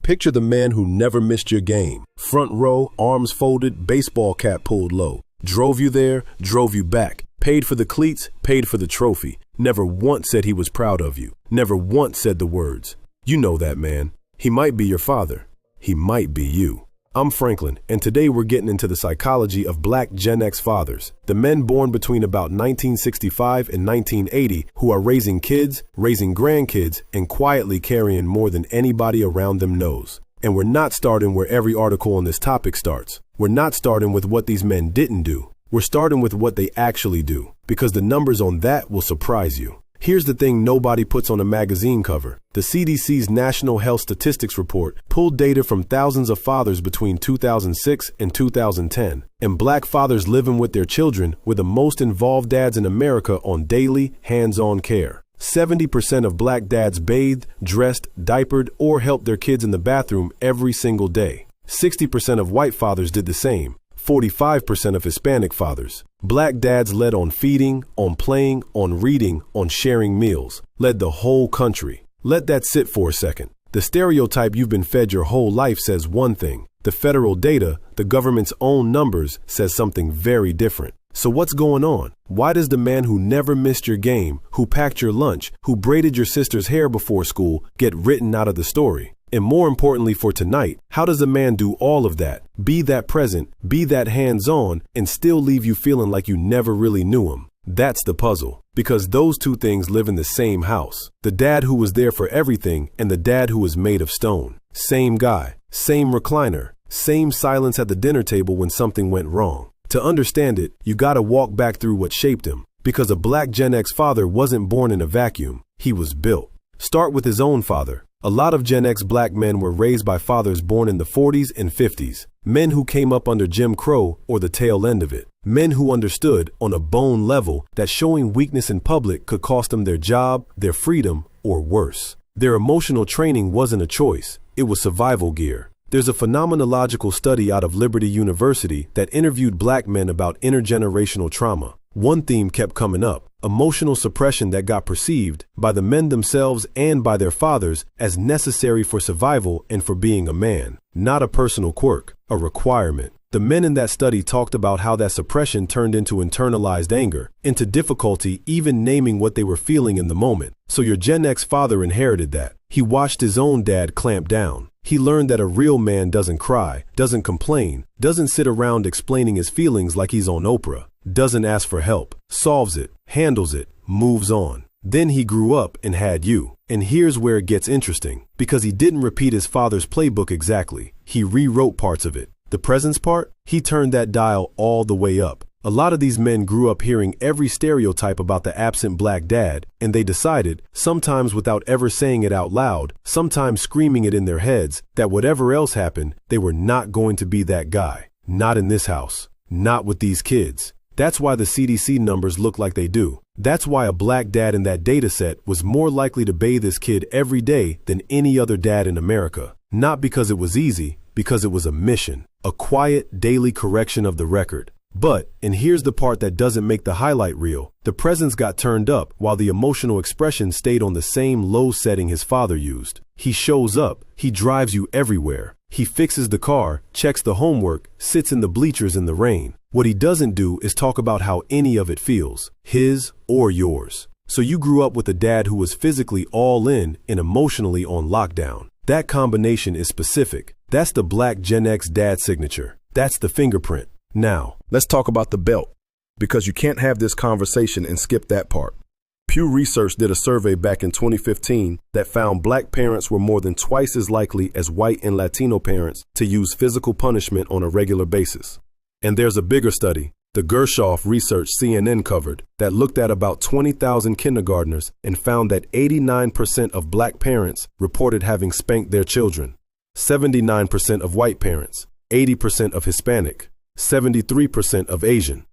Picture the man who never missed your game. Front row, arms folded, baseball cap pulled low. Drove you there, drove you back. Paid for the cleats, paid for the trophy. Never once said he was proud of you. Never once said the words. You know that man. He might be your father. He might be you. I'm Franklin, and today we're getting into the psychology of Black Gen X fathers, the men born between about 1965 and 1980 who are raising kids, raising grandkids, and quietly carrying more than anybody around them knows. And we're not starting where every article on this topic starts. We're not starting with what these men didn't do. We're starting with what they actually do, because the numbers on that will surprise you. Here's the thing nobody puts on a magazine cover. The CDC's National Health Statistics Report pulled data from thousands of fathers between 2006 and 2010, and Black fathers living with their children were the most involved dads in America on daily, hands-on care. 70% of Black dads bathed, dressed, diapered, or helped their kids in the bathroom every single day. 60% of white fathers did the same. 45% of Hispanic fathers. Black dads led on feeding, on playing, on reading, on sharing meals. Led the whole country. Let that sit for a second. The stereotype you've been fed your whole life says one thing. The federal data, the government's own numbers, says something very different. So what's going on? Why does the man who never missed your game, who packed your lunch, who braided your sister's hair before school, get written out of the story? And more importantly for tonight, how does a man do all of that, be that present, be that hands-on, and still leave you feeling like you never really knew him? That's the puzzle, because those two things live in the same house. The dad who was there for everything and the dad who was made of stone. Same guy, same recliner, same silence at the dinner table when something went wrong. To understand it, you gotta walk back through what shaped him, because a Black Gen X father wasn't born in a vacuum, he was built. Start with his own father. A lot of Gen X Black men were raised by fathers born in the 40s and 50s, men who came up under Jim Crow or the tail end of it, men who understood on a bone level that showing weakness in public could cost them their job, their freedom, or worse. Their emotional training wasn't a choice, it was survival gear. There's a phenomenological study out of Liberty University that interviewed Black men about intergenerational trauma. One theme kept coming up: emotional suppression that got perceived by the men themselves and by their fathers as necessary for survival and for being a man, not a personal quirk, a requirement. The men in that study talked about how that suppression turned into internalized anger, into difficulty even naming what they were feeling in the moment. So your Gen X father inherited that. He watched his own dad clamp down. He learned that a real man doesn't cry, doesn't complain, doesn't sit around explaining his feelings like he's on Oprah, doesn't ask for help, solves it, handles it, moves on. Then he grew up and had you. And here's where it gets interesting, because he didn't repeat his father's playbook exactly. He rewrote parts of it. The presence part, he turned that dial all the way up. A lot of these men grew up hearing every stereotype about the absent Black dad, and they decided, sometimes without ever saying it out loud, sometimes screaming it in their heads, that whatever else happened, they were not going to be that guy. Not in this house. Not with these kids. That's why the CDC numbers look like they do. That's why a Black dad in that data set was more likely to bathe his kid every day than any other dad in America. Not because it was easy, because it was a mission, a quiet daily correction of the record. But, and here's the part that doesn't make the highlight reel, the presence got turned up while the emotional expression stayed on the same low setting his father used. He shows up, he drives you everywhere. He fixes the car, checks the homework, sits in the bleachers in the rain. What he doesn't do is talk about how any of it feels, his or yours. So you grew up with a dad who was physically all in and emotionally on lockdown. That combination is specific. That's the Black Gen X dad signature. That's the fingerprint. Now, let's talk about the belt, because you can't have this conversation and skip that part. Pew Research did a survey back in 2015 that found Black parents were more than twice as likely as white and Latino parents to use physical punishment on a regular basis. And there's a bigger study, the Gershoff research CNN covered, that looked at about 20,000 kindergartners and found that 89% of Black parents reported having spanked their children, 79% of white parents, 80% of Hispanic, 73% of Asian.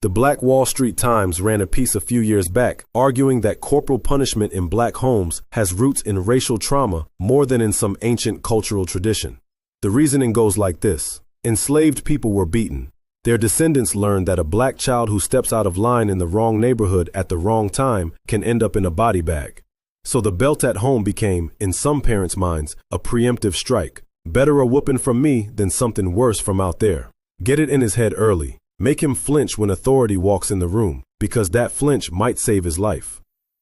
The Black Wall Street Times ran a piece a few years back arguing that corporal punishment in Black homes has roots in racial trauma more than in some ancient cultural tradition. The reasoning goes like this. Enslaved people were beaten. Their descendants learned that a Black child who steps out of line in the wrong neighborhood at the wrong time can end up in a body bag. So the belt at home became, in some parents' minds, a preemptive strike. Better a whooping from me than something worse from out there. Get it in his head early. Make him flinch when authority walks in the room, because that flinch might save his life.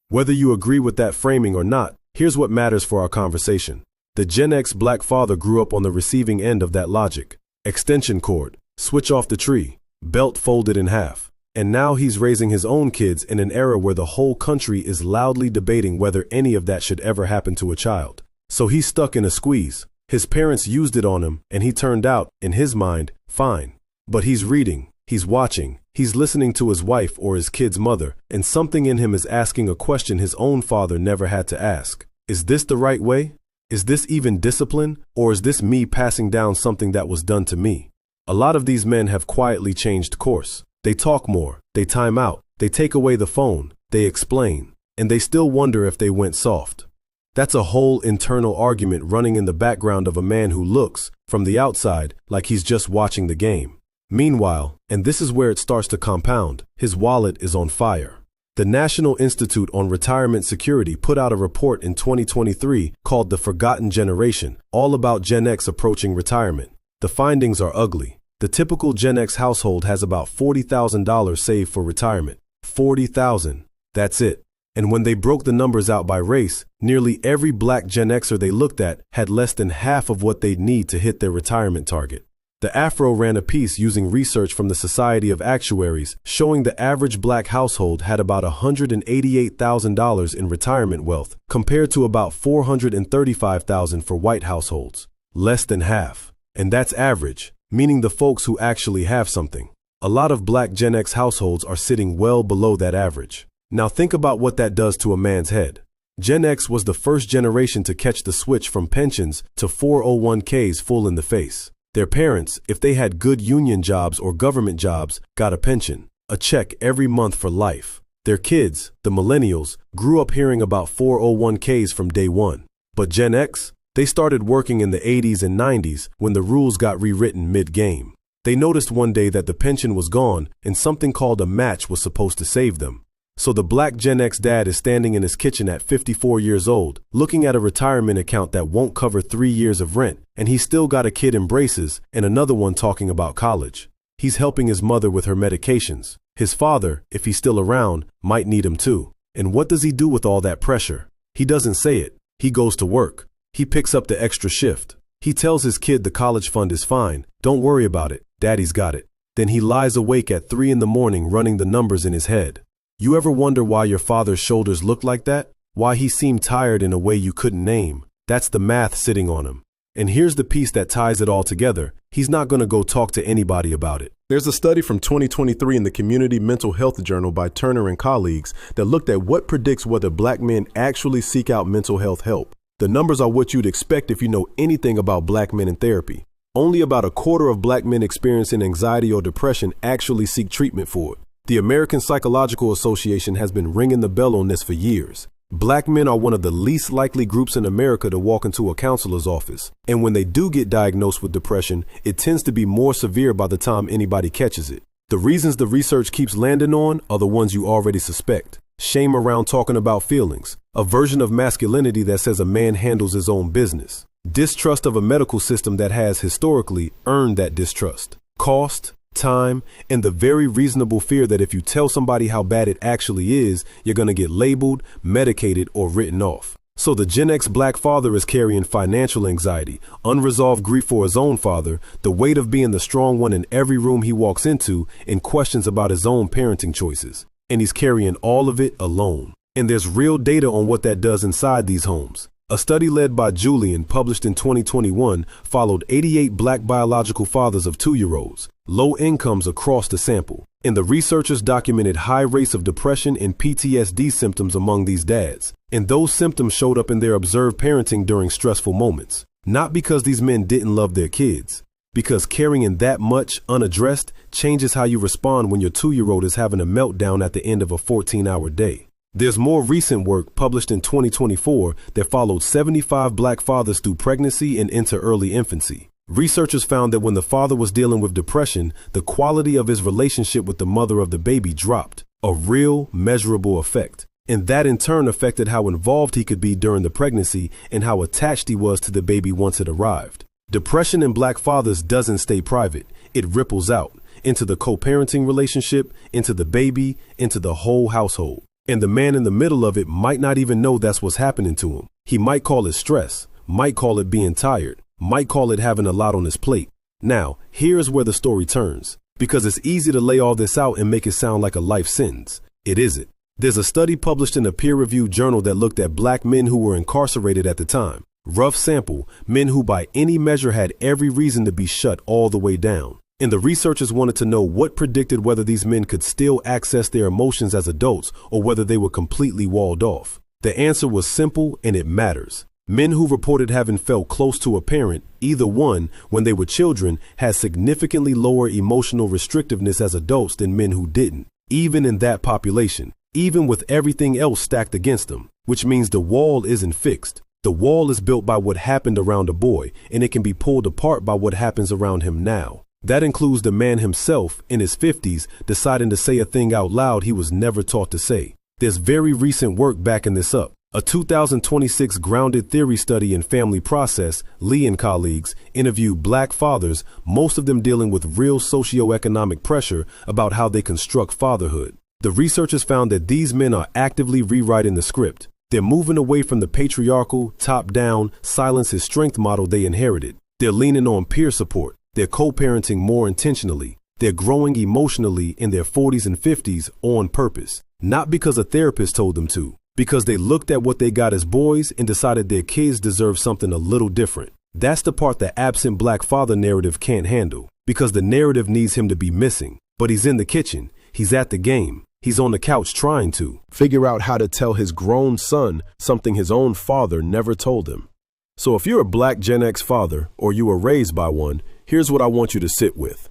Whether you agree with that framing or not, here's what matters for our conversation. The Gen X black father grew up on the receiving end of that logic. Extension cord, switch off the tree, belt folded in half. And now he's raising his own kids in an era where the whole country is loudly debating whether any of that should ever happen to a child. So he's stuck in a squeeze. His parents used it on him, and he turned out, in his mind, fine. But he's reading, he's watching, he's listening to his wife or his kid's mother, and something in him is asking a question his own father never had to ask. Is this the right way? Is this even discipline? Or is this me passing down something that was done to me? A lot of these men have quietly changed course. They talk more, they time out, they take away the phone, they explain, and they still wonder if they went soft. That's a whole internal argument running in the background of a man who looks, from the outside, like he's just watching the game. Meanwhile, and this is where it starts to compound, his wallet is on fire. The National Institute on Retirement Security put out a report in 2023 called The Forgotten Generation, all about Gen X approaching retirement. The findings are ugly. The typical Gen X household has about $40,000 saved for retirement. $40,000. That's it. And when they broke the numbers out by race, nearly every black Gen Xer they looked at had less than half of what they'd need to hit their retirement target. The AFRO ran a piece using research from the Society of Actuaries showing the average black household had about $188,000 in retirement wealth compared to about $435,000 for white households. Less than half. And that's average, meaning the folks who actually have something. A lot of black Gen X households are sitting well below that average. Now think about what that does to a man's head. Gen X was the first generation to catch the switch from pensions to 401ks full in the face. Their parents, if they had good union jobs or government jobs, got a pension, a check every month for life. Their kids, the millennials, grew up hearing about 401ks from day one. But Gen X? They started working in the 80s and 90s when the rules got rewritten mid-game. They noticed one day that the pension was gone and something called a match was supposed to save them. So the black Gen X dad is standing in his kitchen at 54 years old, looking at a retirement account that won't cover 3 years of rent, and he's still got a kid in braces and another one talking about college. He's helping his mother with her medications. His father, if he's still around, might need him too. And what does he do with all that pressure? He doesn't say it. He goes to work. He picks up the extra shift. He tells his kid the college fund is fine. Don't worry about it. Daddy's got it. Then he lies awake at 3 a.m. running the numbers in his head. You ever wonder why your father's shoulders looked like that? Why he seemed tired in a way you couldn't name? That's the math sitting on him. And here's the piece that ties it all together. He's not going to go talk to anybody about it. There's a study from 2023 in the Community Mental Health Journal by Turner and colleagues that looked at what predicts whether black men actually seek out mental health help. The numbers are what you'd expect if you know anything about black men in therapy. Only about a quarter of black men experiencing anxiety or depression actually seek treatment for it. The American Psychological Association has been ringing the bell on this for years. Black men are one of the least likely groups in America to walk into a counselor's office. And when they do get diagnosed with depression, it tends to be more severe by the time anybody catches it. The reasons the research keeps landing on are the ones you already suspect. Shame around talking about feelings, a version of masculinity that says a man handles his own business, distrust of a medical system that has historically earned that distrust, cost, time, and the very reasonable fear that if you tell somebody how bad it actually is, you're going to get labeled, medicated, or written off. So the Gen X black father is carrying financial anxiety, unresolved grief for his own father, the weight of being the strong one in every room he walks into, and questions about his own parenting choices. And he's carrying all of it alone. And there's real data on what that does inside these homes. A study led by Julian, published in 2021, followed 88 black biological fathers of 2-year-olds, low incomes across the sample. And the researchers documented high rates of depression and PTSD symptoms among these dads. And those symptoms showed up in their observed parenting during stressful moments. Not because these men didn't love their kids, because carrying that much unaddressed changes how you respond when your 2-year-old is having a meltdown at the end of a 14-hour day. There's more recent work published in 2024 that followed 75 black fathers through pregnancy and into early infancy. Researchers found that when the father was dealing with depression, the quality of his relationship with the mother of the baby dropped, a real measurable effect. And that in turn affected how involved he could be during the pregnancy and how attached he was to the baby once it arrived. Depression in Black fathers doesn't stay private. It ripples out into the co-parenting relationship, into the baby, into the whole household. And the man in the middle of it might not even know that's what's happening to him. He might call it stress, might call it being tired, might call it having a lot on his plate. Now, here's where the story turns, because it's easy to lay all this out and make it sound like a life sentence. It isn't. There's a study published in a peer-reviewed journal that looked at Black men who were incarcerated at the time. Rough sample, men who by any measure had every reason to be shut all the way down. And the researchers wanted to know what predicted whether these men could still access their emotions as adults or whether they were completely walled off. The answer was simple, and it matters. Men who reported having felt close to a parent, either one, when they were children, had significantly lower emotional restrictiveness as adults than men who didn't, even in that population, even with everything else stacked against them, which means the wall isn't fixed. The wall is built by what happened around a boy, and it can be pulled apart by what happens around him now. That includes the man himself, in his 50s, deciding to say a thing out loud he was never taught to say. There's very recent work backing this up. A 2026 grounded theory study in family process, Lee and colleagues, interviewed Black fathers, most of them dealing with real socioeconomic pressure about how they construct fatherhood. The researchers found that these men are actively rewriting the script. They're moving away from the patriarchal, top-down, silence is strength model they inherited. They're leaning on peer support. They're co-parenting more intentionally. They're growing emotionally in their 40s and 50s on purpose, not because a therapist told them to, because they looked at what they got as boys and decided their kids deserve something a little different. That's the part the absent Black father narrative can't handle, because the narrative needs him to be missing. But he's in the kitchen. He's at the game. He's on the couch trying to figure out how to tell his grown son something his own father never told him. So if you're a Black Gen X father, or you were raised by one, here's what I want you to sit with.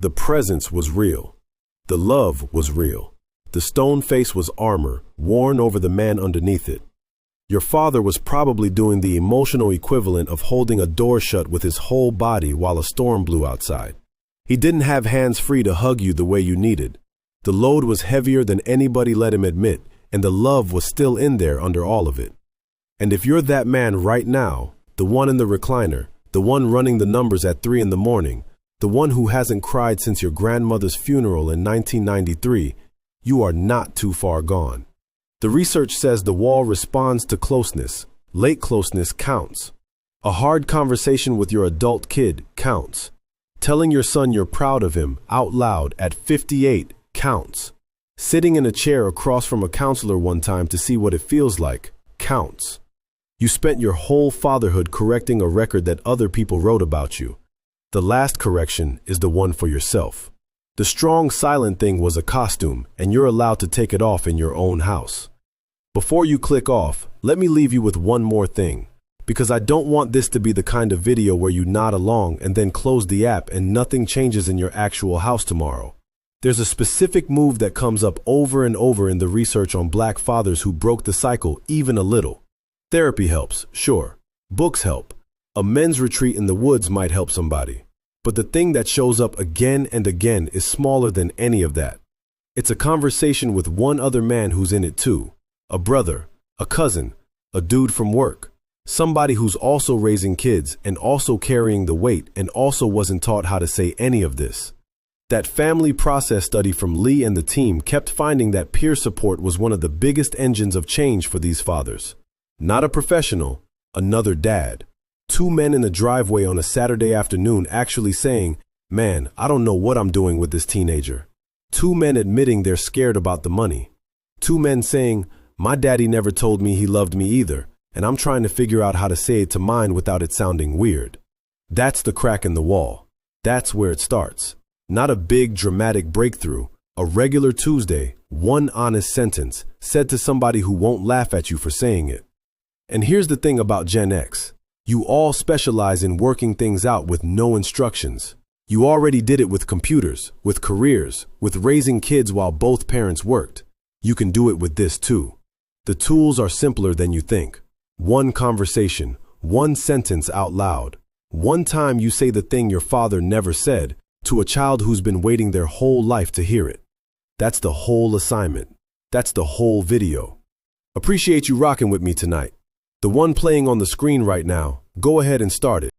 The presence was real. The love was real. The stone face was armor, worn over the man underneath it. Your father was probably doing the emotional equivalent of holding a door shut with his whole body while a storm blew outside. He didn't have hands free to hug you the way you needed. The load was heavier than anybody let him admit, and the love was still in there under all of it. And if you're that man right now, the one in the recliner, the one running the numbers at 3 in the morning, the one who hasn't cried since your grandmother's funeral in 1993, you are not too far gone. The research says the wall responds to closeness. Late closeness counts. A hard conversation with your adult kid counts. Telling your son you're proud of him out loud at 58 counts. Sitting in a chair across from a counselor one time to see what it feels like counts. You spent your whole fatherhood correcting a record that other people wrote about you. The last correction is the one for yourself. The strong silent thing was a costume, and you're allowed to take it off in your own house. Before you click off, let me leave you with one more thing, because I don't want this to be the kind of video where you nod along and then close the app and nothing changes in your actual house tomorrow. There's a specific move that comes up over and over in the research on Black fathers who broke the cycle even a little. Therapy helps, sure. Books help. A men's retreat in the woods might help somebody. But the thing that shows up again and again is smaller than any of that. It's a conversation with one other man who's in it too. A brother, a cousin, a dude from work. Somebody who's also raising kids and also carrying the weight and also wasn't taught how to say any of this. That family process study from Lee and the team kept finding that peer support was one of the biggest engines of change for these fathers. Not a professional, another dad. 2 men in the driveway on a Saturday afternoon actually saying, "Man, I don't know what I'm doing with this teenager." 2 men admitting they're scared about the money. 2 men saying, "My daddy never told me he loved me either, and I'm trying to figure out how to say it to mine without it sounding weird." That's the crack in the wall. That's where it starts. Not a big dramatic breakthrough. A regular Tuesday, one honest sentence said to somebody who won't laugh at you for saying it. And here's the thing about Gen X. You all specialize in working things out with no instructions. You already did it with computers, with careers, with raising kids while both parents worked. You can do it with this too. The tools are simpler than you think. One conversation, one sentence out loud. One time you say the thing your father never said to a child who's been waiting their whole life to hear it. That's the whole assignment. That's the whole video. Appreciate you rocking with me tonight. The one playing on the screen right now, go ahead and start it.